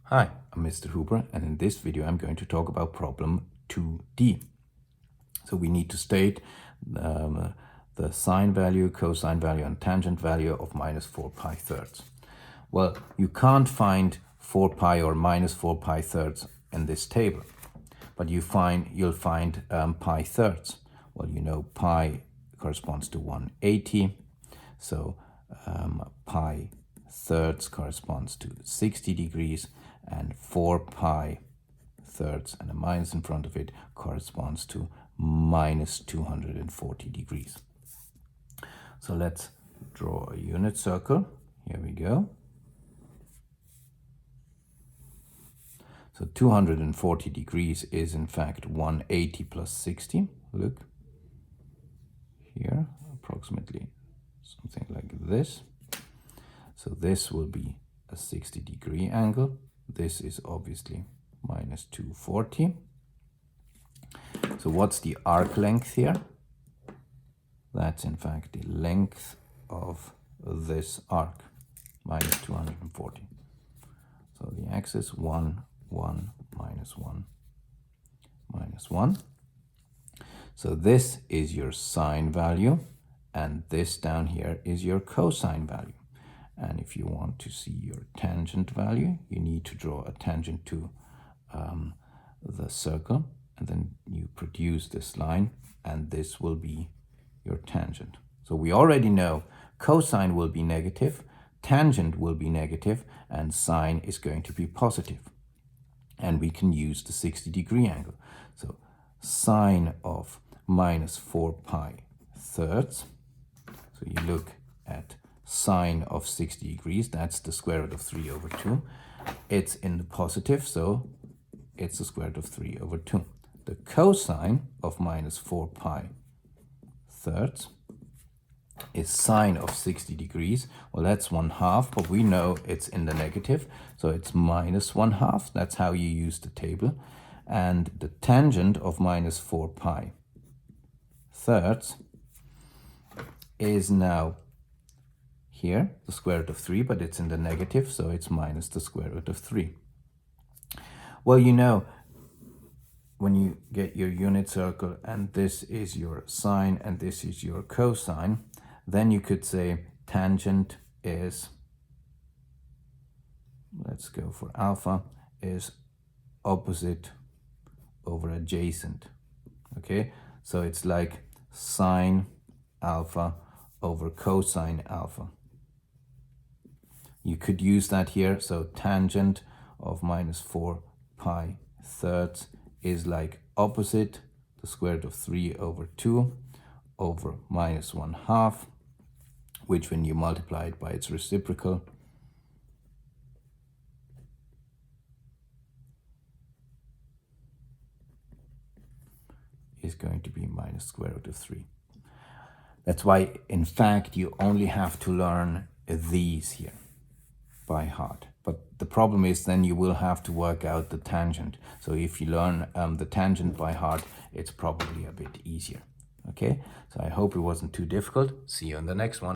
Hi, I'm Mr. Huber, and in this video I'm going to talk about problem 2D. So we need to state the sine value, cosine value, and tangent value of minus 4 pi thirds. Well, you can't find 4 pi or minus 4 pi thirds in this table, but you'll find pi thirds. Well, you know pi corresponds to 180, so pi thirds corresponds to 60 degrees, and 4 pi thirds and a minus in front of it corresponds to minus 240 degrees. So let's draw a unit circle. Here we go. So 240 degrees is in fact 180 plus 60. Look here, approximately something like this. So this will be a 60-degree angle. This is obviously minus 240. So what's the arc length here? That's in fact the length of this arc, minus 240. So the axis 1, 1, minus 1, minus 1. So this is your sine value, and this down here is your cosine value. And if you want to see your tangent value, you need to draw a tangent to the circle, and then you produce this line, and this will be your tangent. So we already know cosine will be negative, tangent will be negative, and sine is going to be positive. And we can use the 60-degree angle. So sine of minus 4 pi thirds. So you look at sine of 60 degrees, that's the square root of 3 over 2. It's in the positive, so it's the square root of 3 over 2. The cosine of minus 4 pi thirds is sine of 60 degrees. Well, that's 1/2, but we know it's in the negative, so it's minus 1/2. That's how you use the table. And the tangent of minus 4 pi thirds is now here, the square root of 3, but it's in the negative, so it's minus the square root of 3. Well, you know, when you get your unit circle and this is your sine and this is your cosine, then you could say tangent is, let's go for alpha, is opposite over adjacent. Okay, so it's like sine alpha over cosine alpha. You could use that here. So tangent of minus 4 pi thirds is like opposite the square root of 3 over 2 over minus 1/2, which when you multiply it by its reciprocal is going to be minus square root of 3. That's why, in fact, you only have to learn these here by heart. But the problem is then you will have to work out the tangent. So if you learn the tangent by heart, it's probably a bit easier. Okay, so I hope it wasn't too difficult. See you on the next one.